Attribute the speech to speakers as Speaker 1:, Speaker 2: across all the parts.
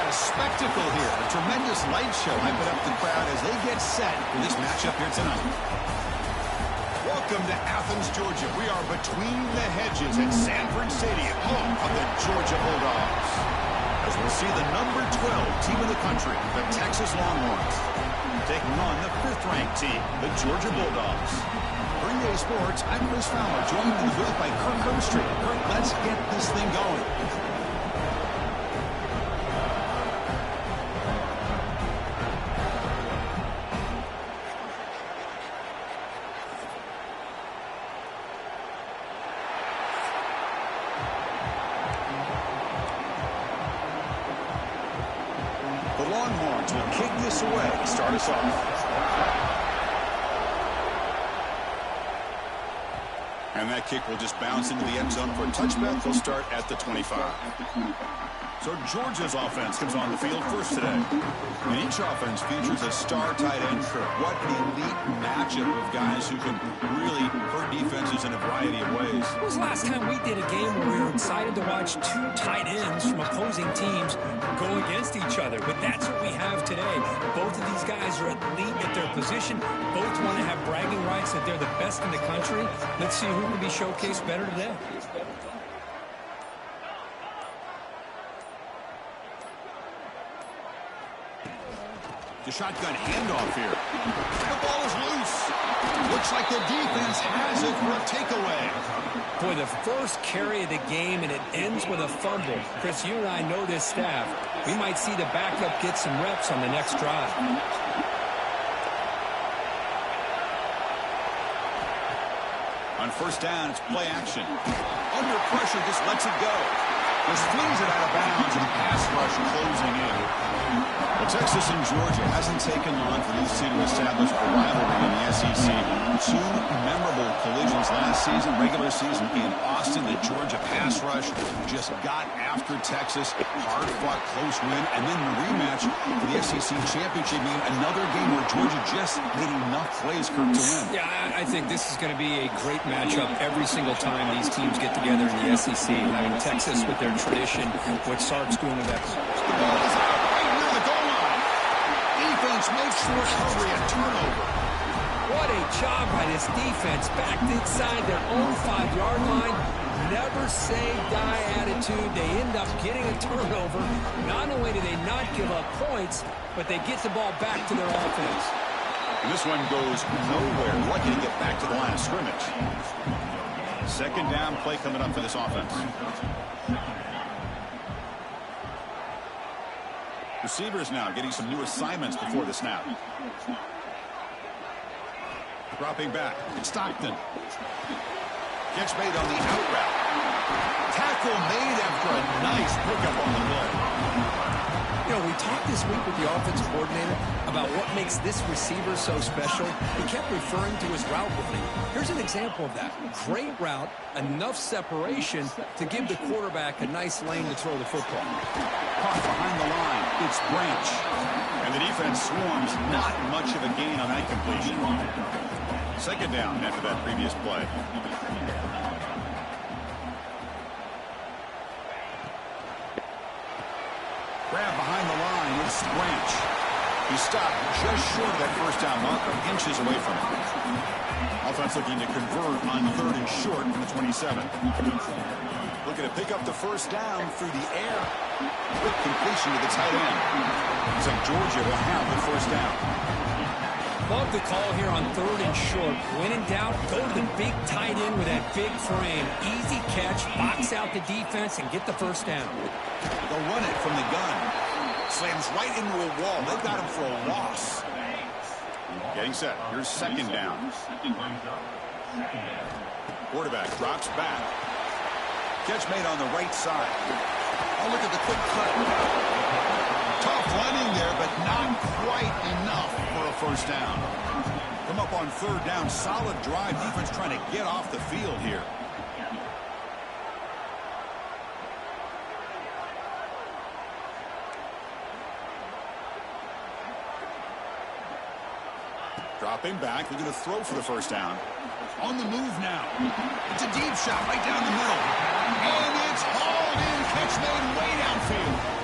Speaker 1: got a spectacle here. A tremendous light show hyping up the crowd as they get set for this matchup here tonight. Welcome to Athens, Georgia. We are between the hedges at Sanford Stadium, home of the Georgia Bulldogs. As we'll see the number 12 team in the country, the Texas Longhorns, taking on the 5th-ranked team, the Georgia Bulldogs. For EA Sports, I'm Chris Fowler, joined in the booth by Kirk Herbstreit. Kirk, let's get this thing going. The Longhorns will kick this away to start us off. And that kick will just bounce into the end zone for a touchback. They'll start at the 25. So Georgia's offense comes on the field first today. And each offense features a star tight end. What an elite matchup of guys who can really hurt defenses in a variety of ways.
Speaker 2: When was the last time we did a game where we were excited to watch 2 tight ends from opposing teams go against each other? But that's what we have today. Both of these guys are elite at their position. Both want to have bragging rights that they're the best in the country. Let's see who can be showcased better today.
Speaker 1: The shotgun handoff here. The ball is loose. Looks like the defense has it for a takeaway.
Speaker 2: Boy, the first carry of the game, and it ends with a fumble. Chris, you and I know this staff. We might see the backup get some reps on the next drive.
Speaker 1: On first down, it's play action. Under pressure, just lets it go. Just flings it out of bounds, and pass rush closing in. Well, Texas and Georgia hasn't taken long for these two to establish a rivalry in the SEC. 2 memorable collisions last season, regular season in Austin. The Georgia pass rush just got after Texas. Hard-fought, close win. And then the rematch for the SEC championship game. Another game where Georgia just made enough plays, Kirk, to win.
Speaker 2: Yeah, I think this is going to be a great matchup every single time these teams get together in the SEC. I mean, Texas with their tradition, what Sark's doing with that.
Speaker 1: The ball is out right near the goal line. Defense makes the recovery a turnover.
Speaker 2: What a job by this defense. Backed inside their own 5-yard line. Never say die attitude. They end up getting a turnover. Not only do they not give up points, but they get the ball back to their offense.
Speaker 1: And this one goes nowhere. Lucky to get back to the line of scrimmage. Second down play coming up for this offense. Receivers now getting some new assignments before the snap. Dropping back. It's Stockton. Catch made on the out route. Tackle made after a nice pickup on the play.
Speaker 2: You know, we talked this week with the offensive coordinator about what makes this receiver so special. He kept referring to his route running. Here's an example of that. Great route, enough separation to give the quarterback a nice lane to throw the football.
Speaker 1: Caught behind the line. It's Branch. And the defense swarms. Not much of a gain on that completion. Second down after that previous play. Grab behind the line. It's Branch. He stopped just short of that first down marker, inches away from it. Offense looking to convert on 3rd and short from the 27. Looking to pick up the first down through the air. Quick completion to the tight end. Looks like Georgia will have the first down.
Speaker 2: Love the call here on 3rd and short. When in doubt, go to the big tight end with that big frame. Easy catch, box out the defense, and get the first down.
Speaker 1: They'll run it from the gun. Slams right into a wall. They've got him for a loss. Getting set. Here's second down. Quarterback drops back. Catch made on the right side. Oh, look at the quick cut. Tough running there, but not quite enough for a first down. Come up on 3rd down. Solid drive. Defense trying to get off the field here. Dropping back, looking to throw for the first down. On the move now. It's a deep shot right down the middle. And it's hauled in. Catch made way downfield.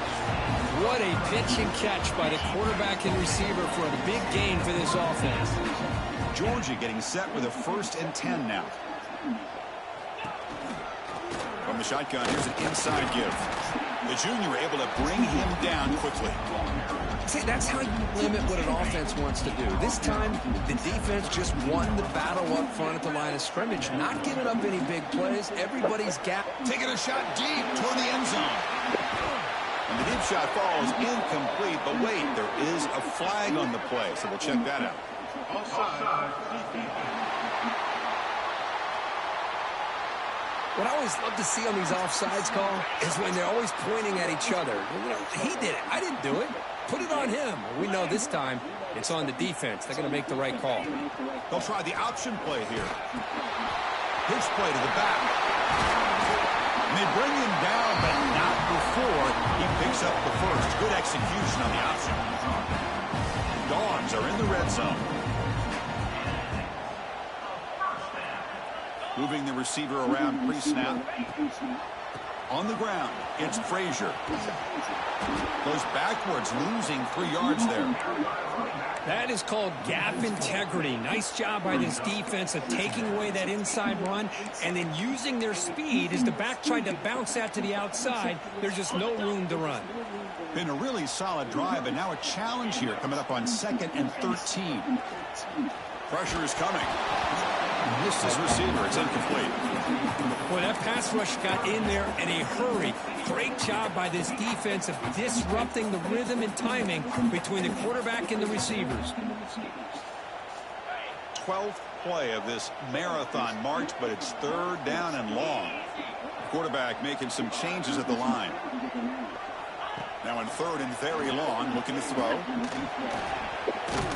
Speaker 2: What a pitch and catch by the quarterback and receiver for a big gain for this offense.
Speaker 1: Georgia getting set with a 1st and 10 now. From the shotgun, here's an inside give. The junior able to bring him down quickly.
Speaker 3: See, that's how you limit what an offense wants to do. This time, the defense just won the battle up front at the line of scrimmage, not giving up any big plays. Everybody's gap.
Speaker 1: Taking a shot deep toward the end zone. And the deep shot falls incomplete, but wait, there is a flag on the play, so we'll check that out.
Speaker 3: What I always love to see on these offsides calls is when they're always pointing at each other. You know, he did it. I didn't do it. Put it on him. We know this time it's on the defense. They're going to make the right call.
Speaker 1: They'll try the option play here. Pitch play to the back. And they bring him down, but not before he picks up the first. Good execution on the option. Dogs are in the red zone. Moving the receiver around pre-snap. On the ground, it's Frazier. Goes backwards, losing 3 yards there.
Speaker 2: That is called gap integrity. Nice job by this defense of taking away that inside run and then using their speed as the back tried to bounce that to the outside. There's just no room to run.
Speaker 1: Been a really solid drive, but now a challenge here coming up on 2nd and 13. Pressure is coming. Missed his receiver. It's incomplete.
Speaker 2: Boy, that pass rush got in there in a hurry. Great job by this defense of disrupting the rhythm and timing between the quarterback and the receivers.
Speaker 1: 12th play of this marathon march, but it's 3rd down and long. Quarterback making some changes at the line. Now in 3rd and very long, looking to throw.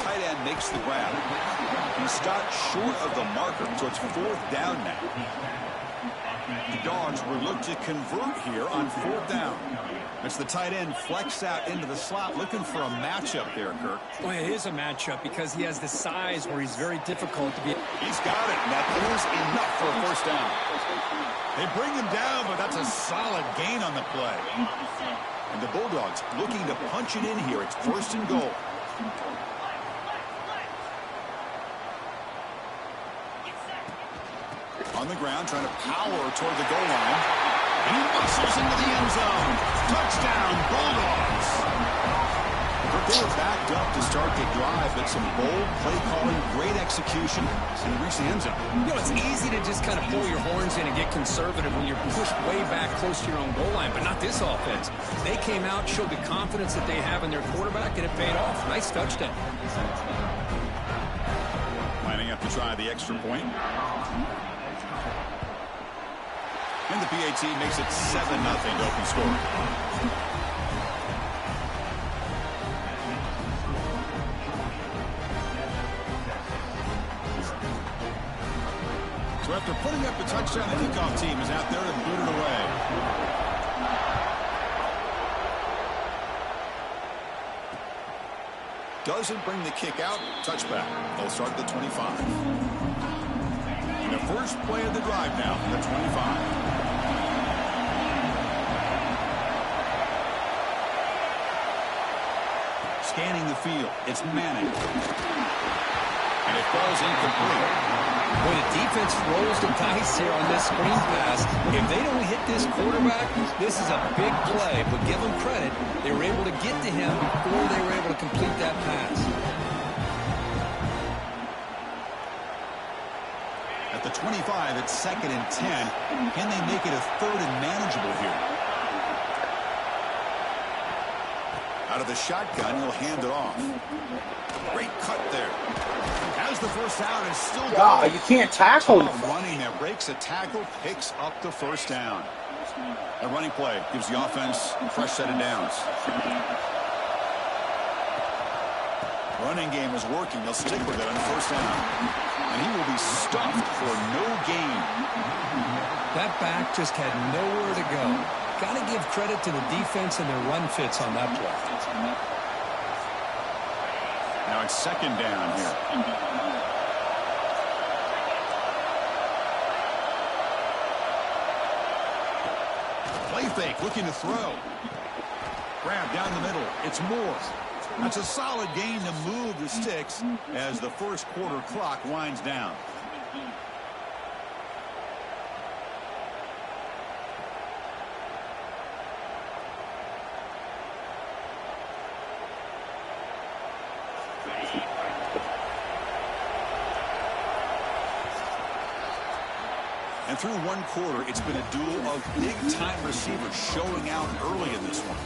Speaker 1: Tight end makes the grab. He stopped short of the marker, so it's 4th down now. The Dogs will look to convert here on 4th down. It's the tight end flex out into the slot, looking for a matchup there, Kirk.
Speaker 2: Well, it is a matchup because he has the size where he's very difficult to be.
Speaker 1: He's got it. That is enough for a 1st down. They bring him down, but that's a solid gain on the play. And the Bulldogs looking to punch it in here. It's 1st and goal. On the ground, trying to power toward the goal line. He muscles into the end zone. Touchdown, Bulldogs. They were backed up to start the drive, but some bold play calling, great execution, and reach the end zone.
Speaker 2: You know, it's easy to just kind of pull your horns in and get conservative when you're pushed way back close to your own goal line, but not this offense. They came out, showed the confidence that they have in their quarterback, and it paid off. Nice touchdown.
Speaker 1: Lining up to try the extra point. And the PAT makes it 7-0 to open score. So after putting up the touchdown, the kickoff team is out there to boot it away. Doesn't bring the kick out. Touchback. They'll start at the 25. And the first play of the drive now from the 25. Scanning the field. It's Manning. And it falls incomplete.
Speaker 2: When a defense rolls the dice here on this screen pass, if they don't hit this quarterback, this is a big play. But give them credit. They were able to get to him before they were able to complete that pass.
Speaker 1: At the 25, it's 2nd and 10. Can they make it a 3rd and manageable here? Out of the shotgun, he'll hand it off. Great cut there. Has the first down and still
Speaker 4: God, you can't tackle.
Speaker 1: Running there, breaks a tackle, picks up the 1st down. A running play gives the offense a fresh set of downs. Running game is working. They'll stick with it on 1st down. And he will be stuffed for no gain.
Speaker 2: That back just had nowhere to go. Got to give credit to the defense and their run fits on that play.
Speaker 1: Now it's 2nd down here. Play fake, looking to throw. Grab down the middle. It's Moore. That's a solid gain to move the sticks as the first quarter clock winds down. And through one quarter, it's been a duel of big-time receivers showing out early in this one.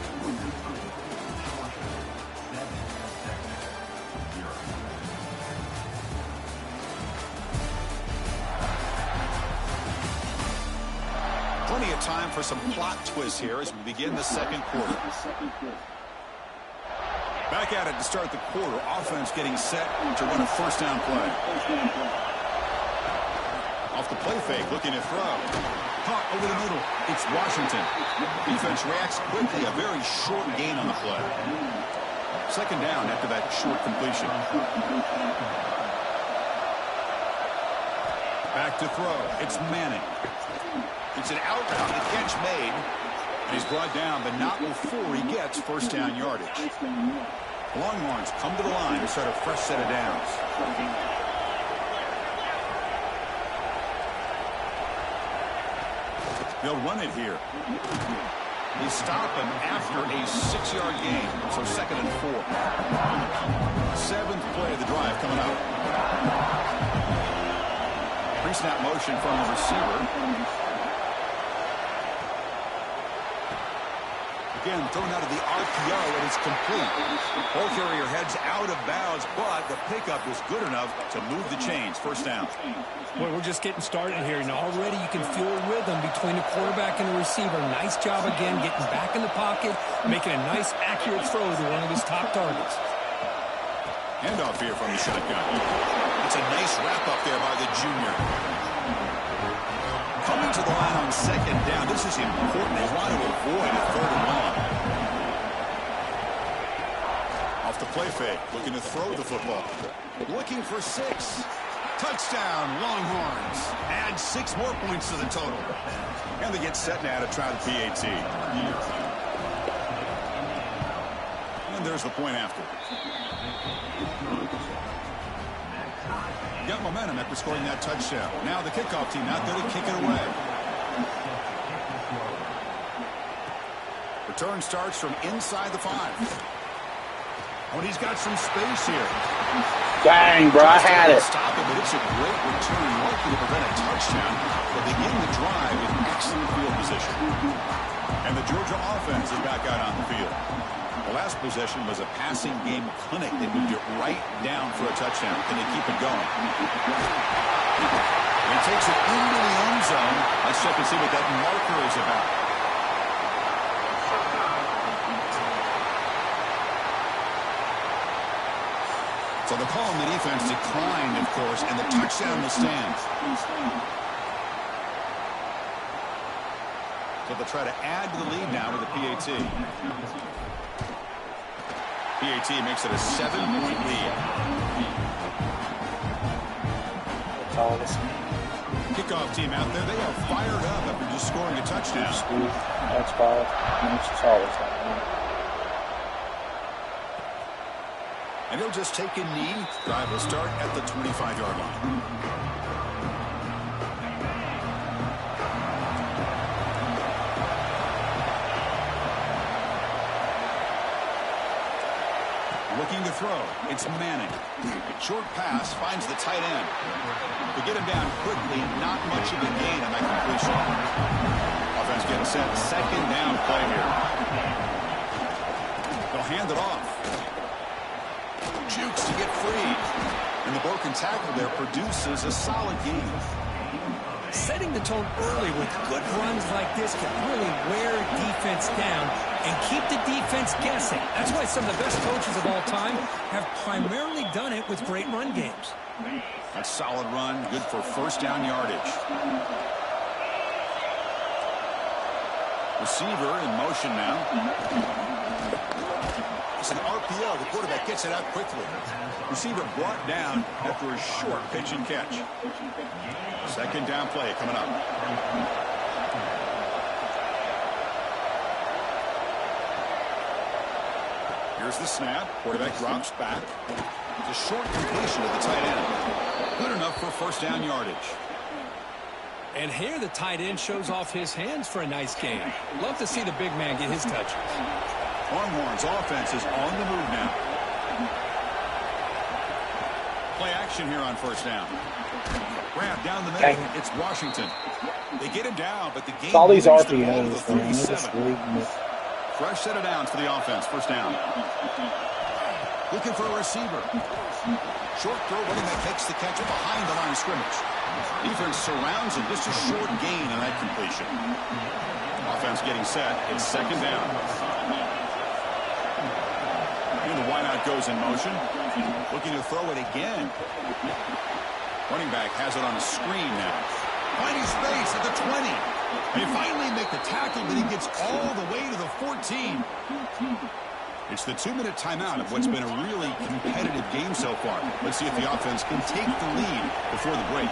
Speaker 1: Plenty of time for some plot twists here as we begin the second quarter. Back at it to start the quarter. Offense getting set to run a first down play. Off the play fake, looking to throw. Caught over the middle. It's Washington. Defense reacts quickly. A very short gain on the play. Second down after that short completion. Back to throw. It's Manning. It's an out route. The catch made. And he's brought down, but not before he gets first down yardage. Longhorns come to the line to start a fresh set of downs. They'll run it here. They stop him after a 6-yard gain. So second and 4. Seventh play of the drive coming up. Pre-snap motion from the receiver. Again, thrown out of the RPO, and it's complete. Ball carrier heads out of bounds, but the pickup was good enough to move the chains. First down.
Speaker 2: Boy, we're just getting started here, and already you can feel a rhythm between the quarterback and the receiver. Nice job again, getting back in the pocket, making a nice, accurate throw to one of his top targets.
Speaker 1: Handoff here from the shotgun. It's a nice wrap-up there by the junior. Coming to the line on second down. This is important. They want to avoid a third and long. Off the play fake. Looking to throw the football. Looking for 6. Touchdown, Longhorns. Add 6 more points to the total. And they get set now to try the PAT. And there's the point after. Got momentum after scoring that touchdown. Now the kickoff team out there to kick it away. Return starts from inside the 5. Oh, and he's got some space here.
Speaker 4: Dang, bro, I had it.
Speaker 1: Stop it, but it's a great return, likely to prevent a touchdown. But begin the drive with excellent field position. And the Georgia offense is back out on the field. The last possession was a passing game clinic. They moved it right down for a touchdown. Can they keep it going? And he takes it into the end zone. Let's check and see what that marker is about. So the call on the defense declined, of course, and the touchdown will stand. So they'll try to add to the lead now with the PAT. PAT makes it a 7-point lead. Kickoff team out there. They are fired up after just scoring a touchdown.
Speaker 4: That's 5.
Speaker 1: And he'll just take a knee. Drive will start at the 25-yard line. Looking to throw. It's Manning. Short pass finds the tight end. To get him down quickly, not much of a gain on that completion. Offense getting set. Second down play here. They'll hand it off. Jukes to get free. And the broken tackle there produces a solid gain.
Speaker 2: Setting the tone early with good runs like this can really wear defense down and keep the defense guessing. That's why some of the best coaches of all time have primarily done it with great run games.
Speaker 1: That's solid run, good for first down yardage. Receiver in motion now. It's an RPO. The quarterback gets it out quickly. Receiver brought down after a short pitch and catch. Second down play coming up. Here's the snap. Quarterback drops back. It's a short completion to the tight end. Good enough for first down yardage.
Speaker 2: And here the tight end shows off his hands for a nice game. Love to see the big man get his touches.
Speaker 1: Longhorns offense is on the move now. Play action here on first down. Grab down the middle. It's Washington. They get him down, but the game
Speaker 4: all these
Speaker 1: moves the
Speaker 4: RPOs,
Speaker 1: ball to the
Speaker 4: man.
Speaker 1: 37. Fresh set of downs for the offense. First down. Looking for a receiver. Short throw, running that takes the catch behind the line of scrimmage. Defense surrounds him. Just a short gain on that completion. Offense getting set. It's second down. And the wideout goes in motion. Looking to throw it again. Running back has it on a screen now. Finding space at the 20. They finally make the tackle, but he gets all the way to the 14. It's the 2-minute timeout of what's been a really competitive game so far. Let's see if the offense can take the lead before the break.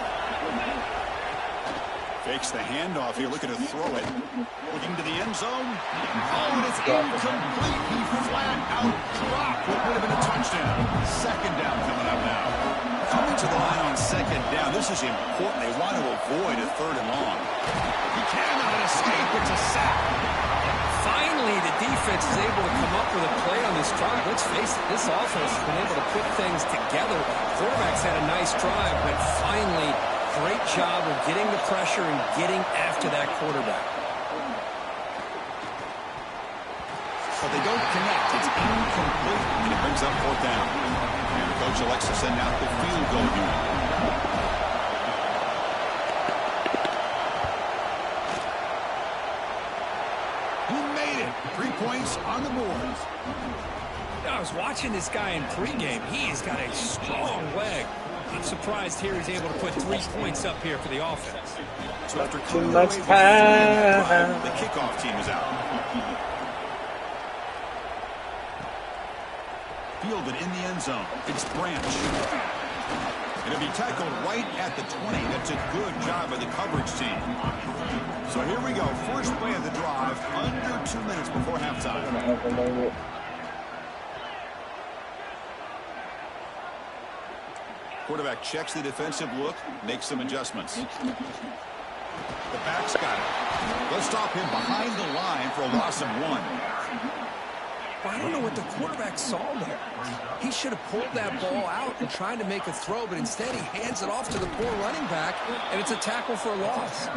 Speaker 1: Fakes the handoff here, looking to throw it. Looking to the end zone. Oh, and it's incomplete. He flat out dropped what would have been a touchdown. Second down coming up now. Coming to the line on second down. This is important. They want to avoid a third and long. He cannot escape. It's a sack.
Speaker 2: Finally, the defense is able to come up with a play on this drive. Let's face it, this offense has been able to put things together. Quarterback's had a nice drive, but finally, great job of getting the pressure and getting after that quarterback.
Speaker 1: But they don't connect. It's incomplete, and it brings up fourth down. And the coach elects to send out the field goal unit. He made it. 3 points on the board.
Speaker 2: I was watching this guy in pregame. He's got a strong leg. I'm surprised here he's able to put 3 points up here for the offense.
Speaker 1: So after
Speaker 4: Too
Speaker 1: coming
Speaker 4: much
Speaker 1: away with
Speaker 4: time.
Speaker 1: the kickoff team is out. Fielded in the end zone. It's Branch. It'll be tackled right at the 20. That's a good job by the coverage team. So here we go. First play of the drive. Under 2 minutes before halftime. Quarterback checks the defensive look, makes some adjustments. The back's got it. They'll stop him behind the line for a loss of 1.
Speaker 3: Well, I don't know what the quarterback saw there. He should have pulled that ball out and tried to make a throw, but instead he hands it off to the poor running back, and it's a tackle for a loss.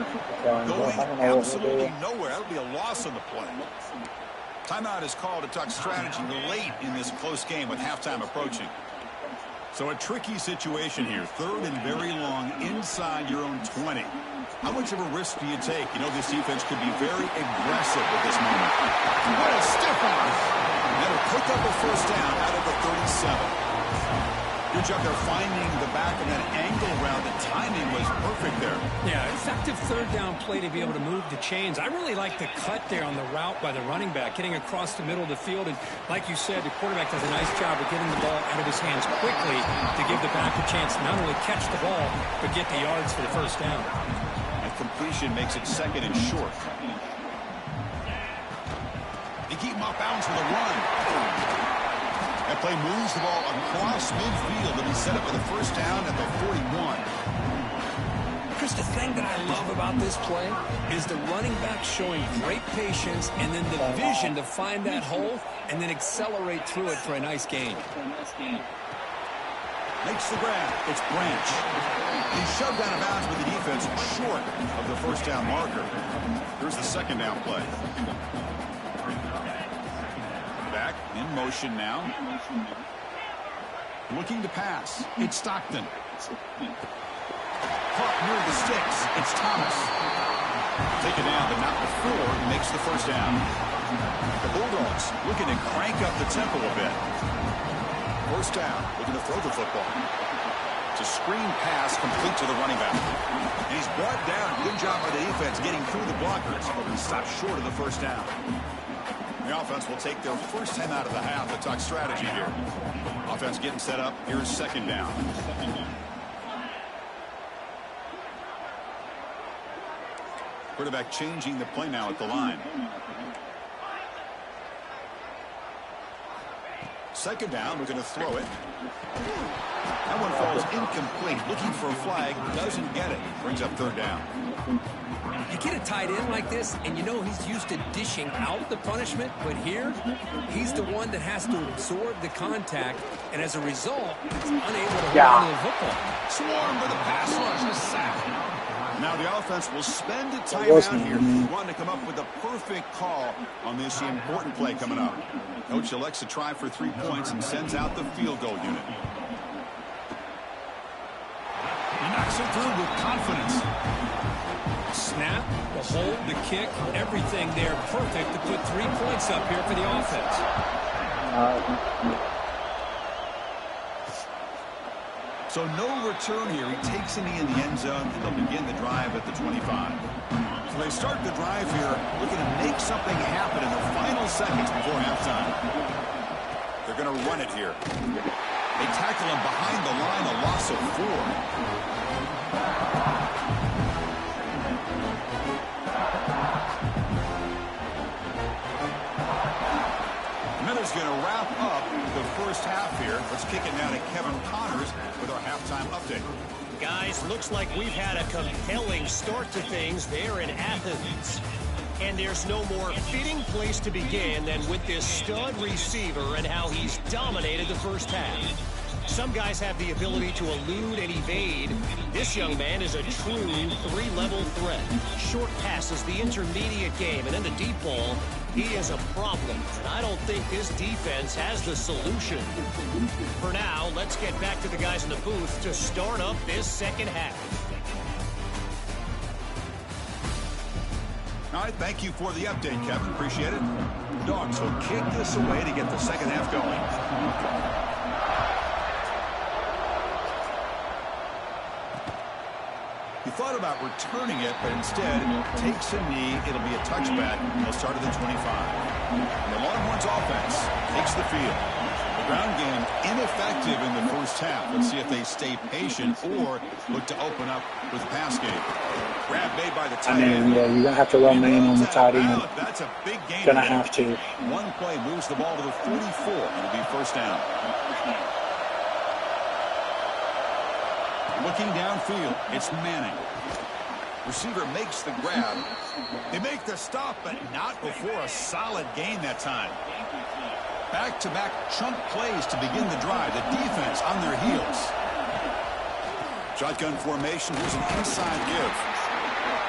Speaker 1: Going absolutely nowhere. That'll be a loss on the play. Timeout is called to talk strategy late in this close game with halftime approaching. So a tricky situation here. Third and very long inside your own 20. How much of a risk do you take? You know, this defense could be very aggressive at this moment. What a stiff arm. That'll pick up a first down out of the 37. Good job there finding the back of that angle route. The timing was perfect there.
Speaker 2: Yeah, effective third down play to be able to move the chains. I really like the cut there on the route by the running back, getting across the middle of the field. And like you said, the quarterback does a nice job of getting the ball out of his hands quickly to give the back a chance to not only catch the ball, but get the yards for the first down.
Speaker 1: And completion makes it second and short. They keep him off bounds with a run. That play moves the ball across midfield and he set up with a first down at the 41.
Speaker 3: Chris, the thing that I love about this play is the running back showing great patience and then the vision to find that hole and then accelerate through it for a nice gain.
Speaker 1: Makes the grab. It's Branch. He's shoved out of bounds with the defense short of the first down marker. Here's the second down play. Back in motion now. Looking to pass. It's Stockton. Caught near the sticks. It's Thomas. Taken down, but not before he makes the first down. The Bulldogs looking to crank up the tempo a bit. First down, looking to throw the football. It's a screen pass complete to the running back. And he's brought down. Good job by the defense getting through the blockers. He stopped short of the first down. The offense will take their first 10 out of the half to talk strategy here. Offense getting set up. Here's second down. Quarterback changing the play now at the line. second down. We're going to throw it. That one falls incomplete. Looking for a flag. Doesn't get it. Brings up third down.
Speaker 3: You get a tight end like this, and you know he's used to dishing out the punishment, but here, he's the one that has to absorb the contact, and as a result, he's unable to hold on to the football.
Speaker 1: Swarm for the pass rush. A sack. Now the offense will spend a timeout here. We want to come up with a perfect call on this important play coming up. Coach elects to try for 3 points and sends out the field goal unit. He knocks it through with confidence.
Speaker 3: Snap, the hold, the kick, everything there perfect to put 3 points up here for the offense.
Speaker 1: So no return here. He takes a knee in the end zone, and they'll begin the drive at the 25. So they start the drive here, looking to make something happen in the final seconds before halftime. They're going to run it here. They tackle him behind the line, a loss of 4. Miller's going to wrap up the first half here. Let's kick it now to Kevin Connors with our halftime update.
Speaker 5: Guys, looks like we've had a compelling start to things there in Athens. And there's no more fitting place to begin than with this stud receiver and how he's dominated the first half. Some guys have the ability to elude and evade. This young man is a true 3-level threat. Short passes, the intermediate game, and then the deep ball. He is a problem, and I don't think this defense has the solution. For now, let's get back to the guys in the booth to start up this second half.
Speaker 1: All right, thank you for the update, Kevin. Appreciate it. Dogs will kick this away to get the second half going. He thought about returning it, but instead takes a knee. It'll be a touchback. He'll start at the 25. And the Longhorns offense takes the field. The ground game ineffective in the first half. Let's see if they stay patient or look to open up with the pass game. Grab made by the tight end.
Speaker 4: Yeah, you're going to have to run man on the tight end.
Speaker 1: That's a big game.
Speaker 4: Going to have to.
Speaker 1: One play moves the ball to the 44. It'll be first down. Looking downfield, it's Manning. Receiver makes the grab. They make the stop, but not before a solid gain that time. Back-to-back chunk plays to begin the drive. The defense on their heels. Shotgun formation. Here's an inside give.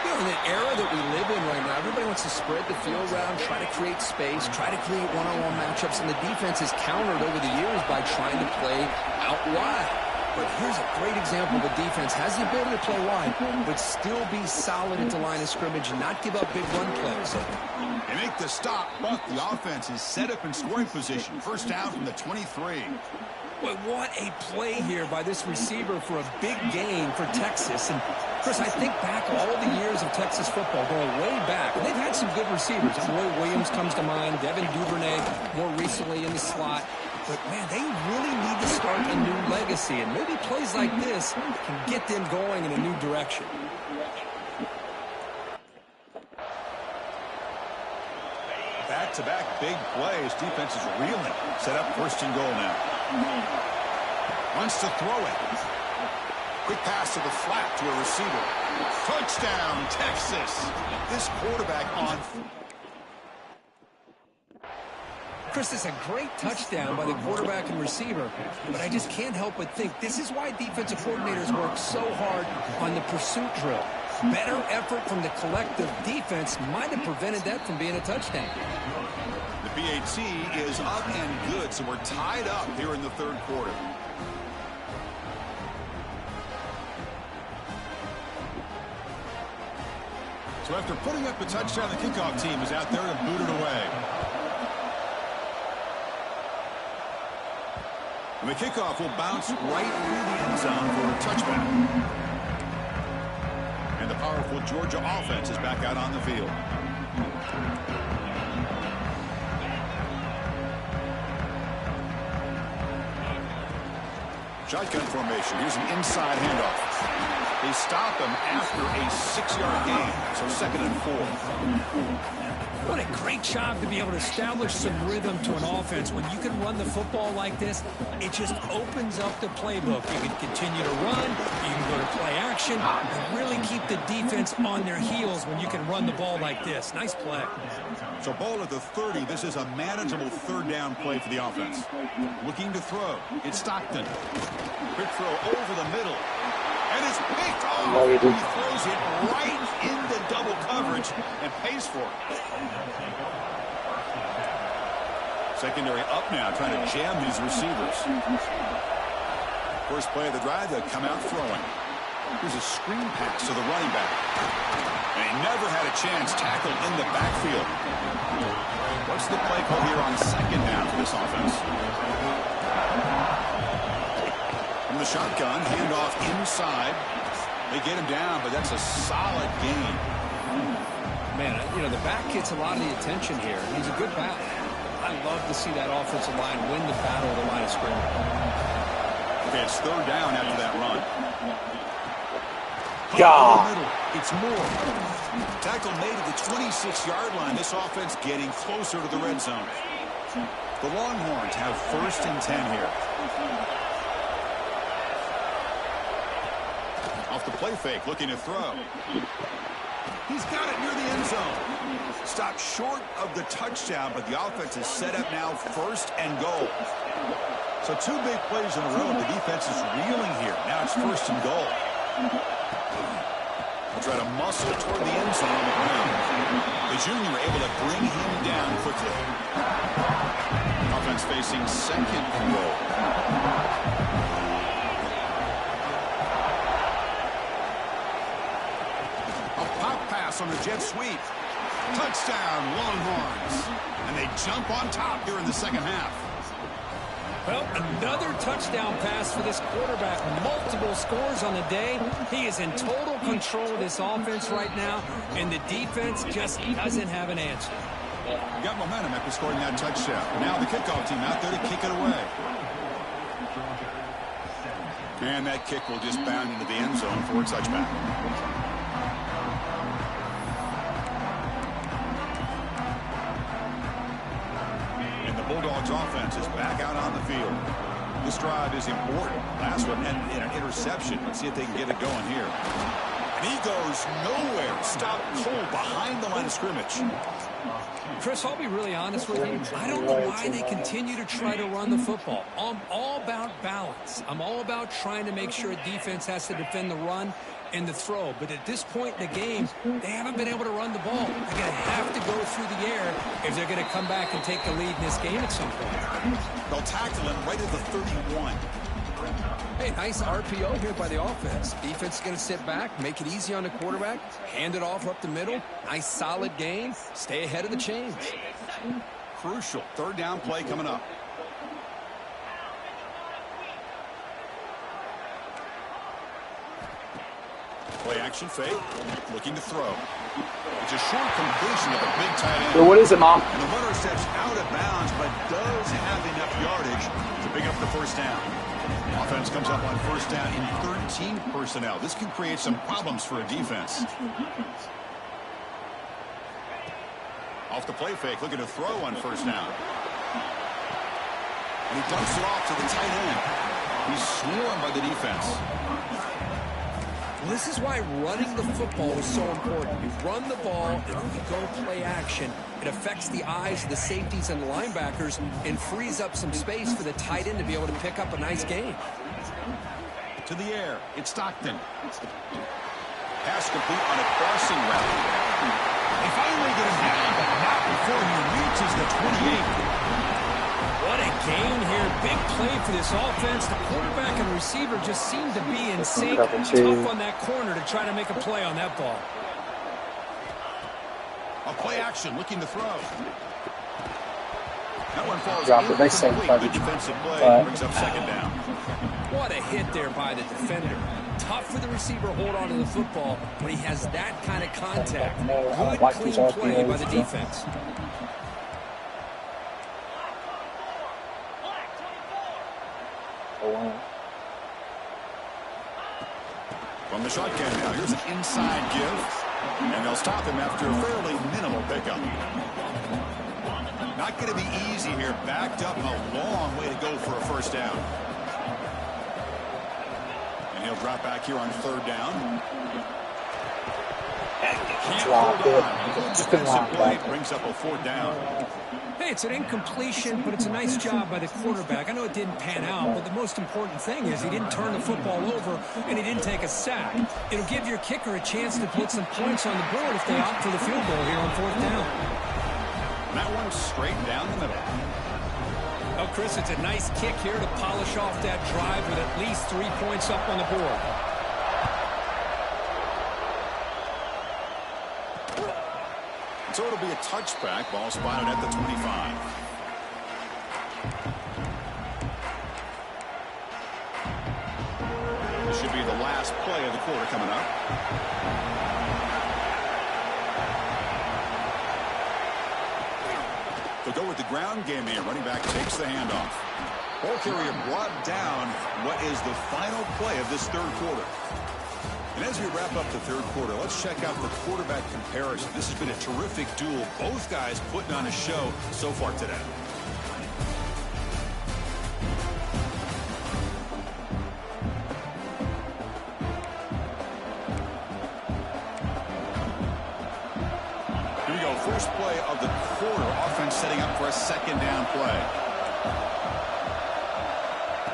Speaker 3: You know, in the era that we live in right now, everybody wants to spread the field around, try to create space, try to create one-on-one matchups, and the defense has countered over the years by trying to play out wide. But here's a great example. The defense has the ability to play wide, but still be solid at the line of scrimmage and not give up big run plays.
Speaker 1: They make the stop, but the offense is set up in scoring position. First down from the 23.
Speaker 3: Boy, what a play here by this receiver for a big gain for Texas. And, Chris, I think back all the years of Texas football, going way back, and they've had some good receivers. Roy Williams comes to mind, Devin Duvernay more recently in the slot. But, man, they really need to start a new legacy, and maybe plays like this can get them going in a new direction.
Speaker 1: Back-to-back big plays. Defense is reeling. Set up first and goal now. Wants to throw it. Quick pass to the flat to a receiver. Touchdown, Texas. This quarterback on.
Speaker 3: Chris, it's a great touchdown by the quarterback and receiver, but I just can't help but think this is why defensive coordinators work so hard on the pursuit drill. Better effort from the collective defense might have prevented that from being a touchdown.
Speaker 1: The BAT is up and good, so we're tied up here in the third quarter. So after putting up a touchdown, the kickoff team is out there to boot it away. And the kickoff will bounce right through the end zone for a touchback. And the powerful Georgia offense is back out on the field. Shotgun formation. Here's an inside handoff. They stop him after a 6-yard gain, so 2nd and 4.
Speaker 2: What a great job to be able to establish some rhythm to an offense. When you can run the football like this, it just opens up the playbook. You can continue to run, you can go to play action, and really keep the defense on their heels when you can run the ball like this. Nice play.
Speaker 1: So ball at the 30. This is a manageable 3rd down play for the offense. Looking to throw. It's Stockton. Quick throw over the middle. And it's picked off. He throws it right into double coverage and pays for it. Secondary up now, trying to jam these receivers. First play of the drive, they come out throwing. Here's a screen pass to the running back. And he never had a chance, tackled in the backfield. What's the play call here on 2nd down for this offense? From the shotgun, handoff inside. They get him down, but that's a solid gain.
Speaker 3: Man, you know, the back gets a lot of the attention here. He's a good back. I love to see that offensive line win the battle of the line of scrimmage.
Speaker 1: Okay, it's 3rd down after that run.
Speaker 4: God.
Speaker 1: It's Moore. Tackle made at the 26-yard line. This offense getting closer to the red zone. The Longhorns have 1st and 10 here. Off the play fake, looking to throw. He's got it near the end zone. Stopped short of the touchdown, but the offense is set up now 1st and goal. So 2 big plays in a row. The defense is reeling here. Now it's 1st and goal. They'll try to muscle toward the end zone on the ground. The junior able to bring him down quickly. Offense facing 2nd and goal. On the jet sweep. Touchdown, Longhorns. And they jump on top here in the 2nd half.
Speaker 2: Well, another touchdown pass for this quarterback. Multiple scores on the day. He is in total control of this offense right now, and the defense just doesn't have an answer.
Speaker 1: Got momentum after scoring that touchdown. Now the kickoff team out there to kick it away. And that kick will just bound into the end zone for a touchback. Bulldogs offense is back out on the field. This drive is important. Last one ended in an interception. Let's see if they can get it going here. And he goes nowhere. Stopped cold behind the line of scrimmage.
Speaker 3: Chris, I'll be really honest with you. I don't know why they continue to try to run the football. I'm all about balance. I'm all about trying to make sure a defense has to defend the run and the throw. But at this point in the game, they haven't been able to run the ball. They're going to have to go through the air if they're going to come back and take the lead in this game at some point.
Speaker 1: They'll tackle him right at the 31.
Speaker 3: Hey, nice RPO here by the offense. Defense is going to sit back, make it easy on the quarterback, hand it off up the middle. Nice solid gain. Stay ahead of the chains.
Speaker 1: Crucial 3rd down play coming up. Play action fake. Looking to throw. It's a short completion of a big tight end.
Speaker 4: So what is it, Mom?
Speaker 1: And the runner steps out of bounds, but does have enough yardage to pick up the 1st down. Offense comes up on 1st down in 13 personnel. This can create some problems for a defense. Off the play fake, looking to throw on 1st down. And he dumps it off to the tight end. He's swarmed by the defense.
Speaker 3: Well, this is why running the football is so important. You run the ball, and when you go play action, it affects the eyes of the safeties and the linebackers and frees up some space for the tight end to be able to pick up a nice gain.
Speaker 1: To the air, it's Stockton. Pass complete on a crossing route. They finally get him down, but not before he reaches the 28.
Speaker 2: What a gain here. Big play for this offense. The quarterback and receiver just seem to be in sync. Tough on that corner to try to make a play on that ball.
Speaker 1: A play action, looking to throw. That one falls
Speaker 4: Drop it. They say
Speaker 1: the defensive play brings up 2nd down.
Speaker 3: What a hit there by the defender. Tough for the receiver to hold on to the football when he has that kind of contact. Good, clean play by the defense.
Speaker 1: From the shotgun now, here's an inside give. And they'll stop him after a fairly minimal pickup. Not going to be easy here. Backed up, a long way to go for a first down. And he'll drop back here on third down.
Speaker 4: Drop it.
Speaker 1: Defensive play brings up a fourth down.
Speaker 2: Hey, it's an incompletion, but it's a nice job by the quarterback. I know it didn't pan out, but the most important thing is he didn't turn the football over and he didn't take a sack. It'll give your kicker a chance to put some points on the board if they opt for the field goal here on fourth down.
Speaker 1: And that one's straight down the middle.
Speaker 2: Oh, Chris, it's a nice kick here to polish off that drive with at least 3 points up on the board.
Speaker 1: So it'll be a touchback. Ball spotted at the 25. This should be the last play of the quarter coming up. They'll go with the ground game here. Running back takes the handoff. Ball carrier brought down. What is the final play of this third quarter? And as we wrap up the third quarter, let's check out the quarterback comparison. This has been a terrific duel. Both guys putting on a show so far today. Here we go. First play of the quarter. Offense setting up for a second down play.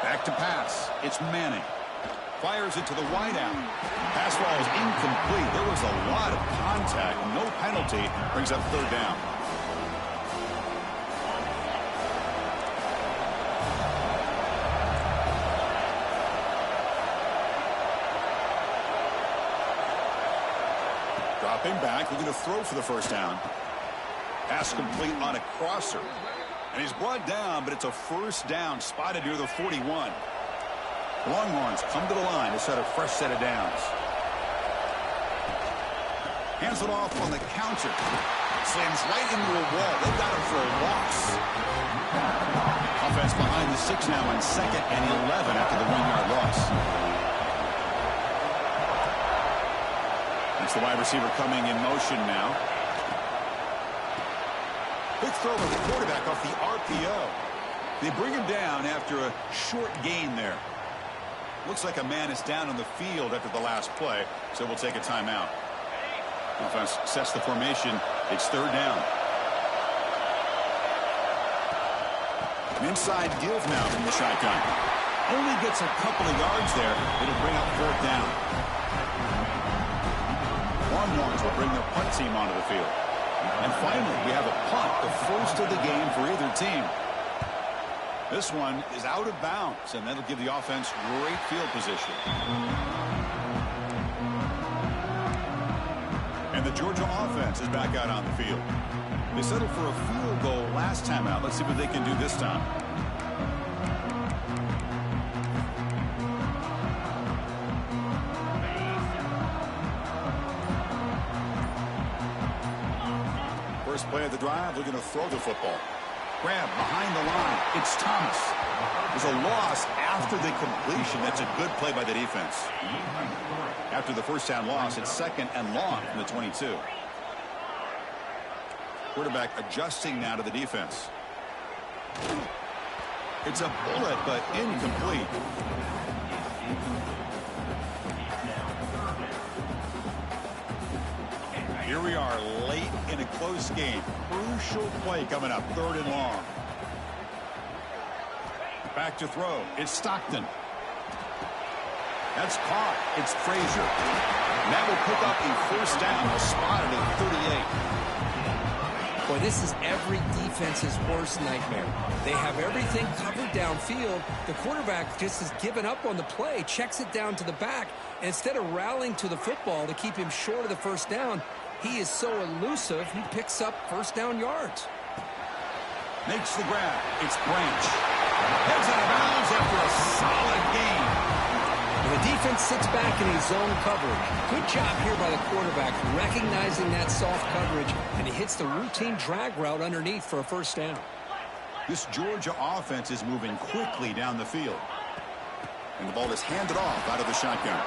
Speaker 1: Back to pass. It's Manning. Fires it to the wideout. Pass ball is incomplete. There was a lot of contact. No penalty. Brings up third down. Dropping back. Looking to throw for the first down. Pass complete on a crosser. And he's brought down, but it's a first down spotted near the 41. Longhorns come to the line to set a fresh set of downs. Hands it off on the counter. Slams right into a wall. They got him for a loss. Offense behind the 6 now on 2nd and 11 after the 1-yard loss. That's the wide receiver coming in motion now. Quick throw to the quarterback off the RPO. They bring him down after a short gain there. Looks like a man is down on the field after the last play, so we'll take a timeout. Offense sets the formation. It's third down. An inside give now from the shotgun. Only gets a couple of yards there. It'll bring up fourth down. Longhorns will bring their punt team onto the field. And finally, we have a punt, the first of the game for either team. This one is out of bounds, and that'll give the offense great field position. And the Georgia offense is back out on the field. They settled for a field goal last time out. Let's see what they can do this time. First play of the drive, looking to throw the football. Grab behind the line. It's Thomas. There's a loss after the completion. That's a good play by the defense. After the first down loss, it's 2nd and long from the 22. Quarterback adjusting now to the defense. It's a bullet, but incomplete. Here we are late in a close game. Crucial play coming up. 3rd and long. Back to throw. It's Stockton. That's caught. It's Frazier. And that will pick up a first down. Spotted at 38.
Speaker 3: Boy, this is every defense's worst nightmare. They have everything covered downfield. The quarterback just has given up on the play, checks it down to the back, and instead of rallying to the football to keep him short of the first down, he is so elusive, he picks up first down yards.
Speaker 1: Makes the grab. It's Branch. Heads out of bounds after a solid game.
Speaker 3: And the defense sits back in his zone coverage. Good job here by the quarterback, recognizing that soft coverage, and he hits the routine drag route underneath for a first down.
Speaker 1: This Georgia offense is moving quickly down the field. And the ball is handed off out of the shotgun.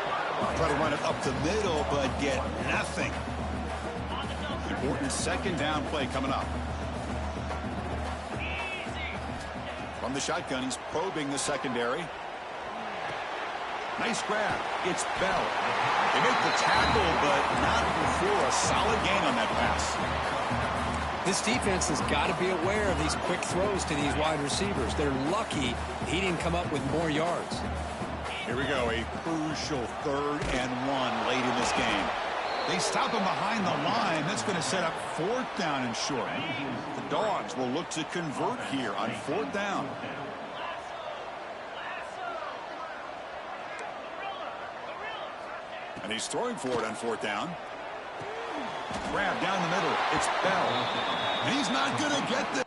Speaker 1: Try to run it up the middle, but get nothing. Important second down play coming up. From the shotgun, he's probing the secondary. Nice grab. It's Bell. They make the tackle, but not before a solid gain on that pass.
Speaker 3: This defense has got to be aware of these quick throws to these wide receivers. They're lucky he didn't come up with more yards.
Speaker 1: Here we go, a crucial 3rd and 1 late in this game. They stop him behind the line. That's going to set up 4th down and short. The Dogs will look to convert here on 4th down. And he's throwing for it on 4th down. Grab down the middle. It's Bell. And he's not going to get this.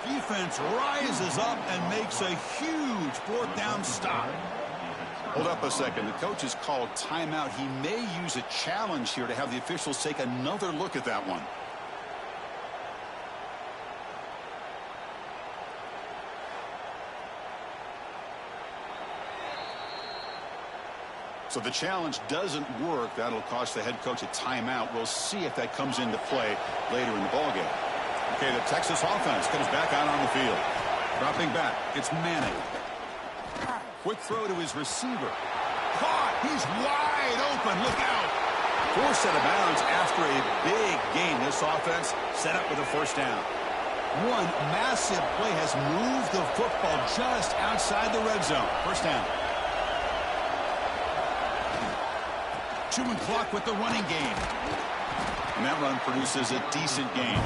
Speaker 1: Defense rises up and makes a huge 4th down stop. Hold up a second. The coach has called timeout. He may use a challenge here to have the officials take another look at that one. So the challenge doesn't work. That'll cost the head coach a timeout. We'll see if that comes into play later in the ballgame. Okay, the Texas offense comes back out on the field. Dropping back, it's Manning. Quick throw to his receiver. Caught! He's wide open. Look out! Forced out of bounds after a big gain. This offense set up with a 1st down. One massive play has moved the football just outside the red zone. 1st down. Chewing clock with the running game. And that run produces a decent gain.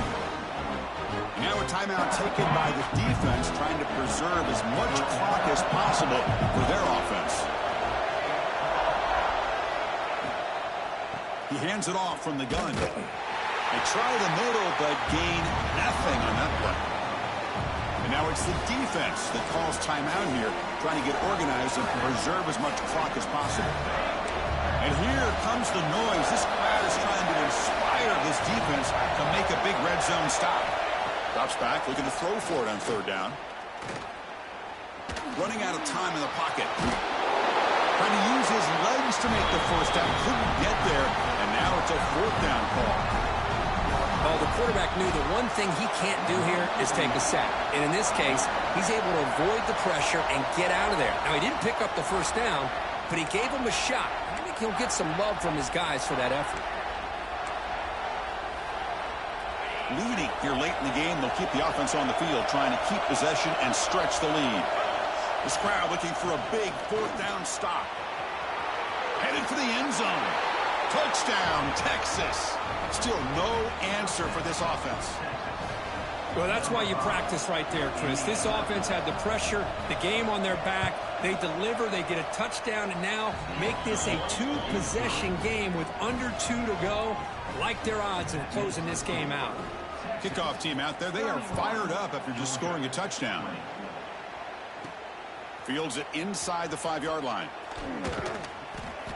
Speaker 1: Now a timeout taken by the defense, trying to preserve as much clock as possible for their offense. He hands it off from the gun. They try the middle, but gain nothing on that play. And now it's the defense that calls timeout here, trying to get organized and preserve as much clock as possible. And here comes the noise. This crowd is trying to inspire this defense to make a big red zone stop. Drops back, looking to throw for it on 3rd down. Running out of time in the pocket. Trying to use his legs to make the 1st down. Couldn't get there, and now it's a 4th down call.
Speaker 3: Well, the quarterback knew the one thing he can't do here is take a sack. And in this case, he's able to avoid the pressure and get out of there. Now, he didn't pick up the 1st down, but he gave him a shot. I think he'll get some love from his guys for that effort.
Speaker 1: Leading here late in the game, they'll keep the offense on the field, trying to keep possession and stretch the lead. This crowd looking for a big 4th down stop. Headed for the end zone. Touchdown, Texas. Still no answer for this offense.
Speaker 2: Well, that's why you practice right there, Chris. This offense had the pressure, the game on their back. They deliver, they get a touchdown, and now make this a 2-possession game with under 2 to go. Like their odds of closing this game out.
Speaker 1: Kickoff team out there, they are fired up after just scoring a touchdown. Fields it inside the 5-yard line.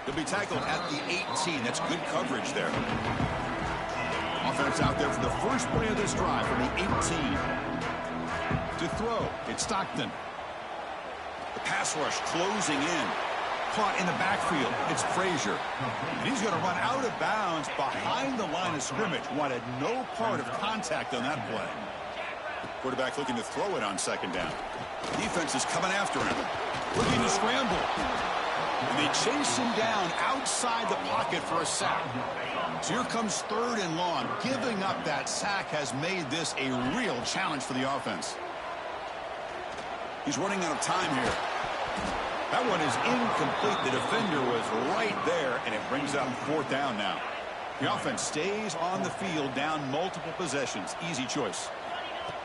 Speaker 1: He'll be tackled at the 18. That's good coverage there. Offense out there for the first play of this drive from the 18. To throw, it's Stockton. The pass rush closing in. Caught in the backfield. It's Frazier. And he's going to run out of bounds behind the line of scrimmage. Wanted no part of contact on that play. Quarterback looking to throw it on 2nd down. Defense is coming after him. Looking to scramble. And they chase him down outside the pocket for a sack. So here comes 3rd and long. Giving up that sack has made this a real challenge for the offense. He's running out of time here. That one is incomplete. The defender was right there, and it brings up 4th down now. The offense stays on the field, down multiple possessions. Easy choice.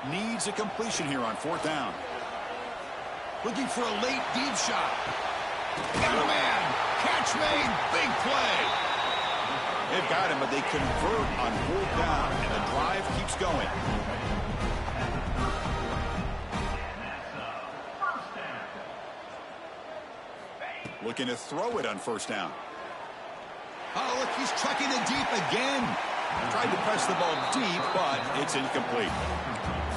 Speaker 1: Needs a completion here on 4th down. Looking for a late deep shot. Got a man. Catch made. Big play. They've got him, but they convert on fourth down, and the drive keeps going. Looking to throw it on first down. Oh, look, he's trucking it deep again. Tried to press the ball deep, but it's incomplete.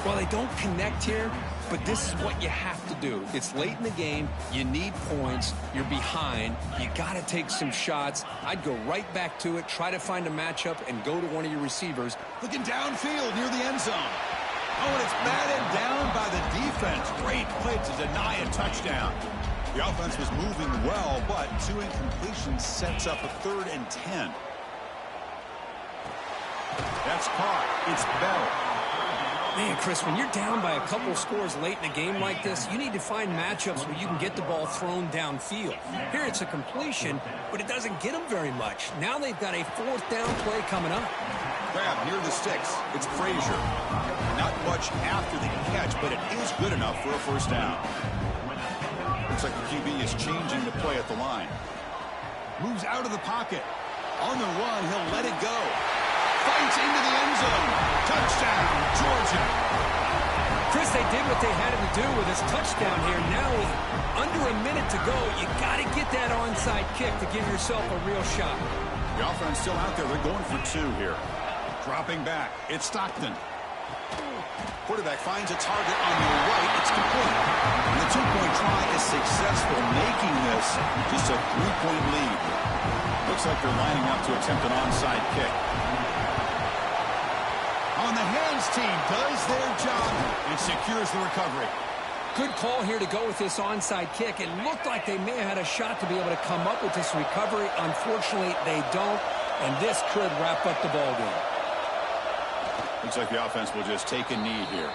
Speaker 3: Well, they don't connect here, but this is what you have to do. It's late in the game. You need points. You're behind. You got to take some shots. I'd go right back to it, try to find a matchup, and go to one of your receivers.
Speaker 1: Looking downfield near the end zone. Oh, and it's batted down by the defense. Great play to deny a touchdown. The offense was moving well, but 2 incompletions sets up a 3rd and 10. That's caught. It's Bell.
Speaker 3: Man, Chris, when you're down by a couple scores late in a game like this, you need to find matchups where you can get the ball thrown downfield. Here it's a completion, but it doesn't get them very much. Now they've got a 4th down play coming up.
Speaker 1: Grab near the sticks. It's Frazier. Not much after the catch, but it is good enough for a first down. Looks like the QB is changing the play at the line. Moves out of the pocket. On the run, he'll let it go. Fights into the end zone. Touchdown, Georgia.
Speaker 3: Chris, they did what they had to do with his touchdown here. Now with under a minute to go, you got to get that onside kick to give yourself a real shot.
Speaker 1: The offense still out there. They're going for 2 here. Dropping back. It's Stockton. Quarterback finds a target on the right. It's complete. And the 2-point try is successful, making this just a 3-point lead. Looks like they're lining up to attempt an onside kick. On the hands team does their job and secures the recovery.
Speaker 3: Good call here to go with this onside kick. It looked like they may have had a shot to be able to come up with this recovery. Unfortunately, they don't, and this could wrap up the ball game.
Speaker 1: Looks like the offense will just take a knee here.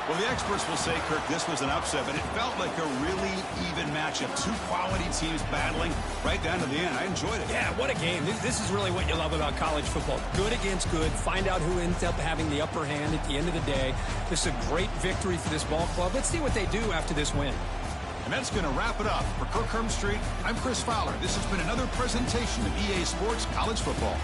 Speaker 1: Well, the experts will say, Kirk, this was an upset, but it felt like a really even matchup. 2 quality teams battling right down to the end. I enjoyed it.
Speaker 2: Yeah, what a game. This is really what you love about college football. Good against good. Find out who ends up having the upper hand at the end of the day. This is a great victory for this ball club. Let's see what they do after this win.
Speaker 1: And that's going to wrap it up. For Kirk Street, I'm Chris Fowler. This has been another presentation of EA Sports College Football.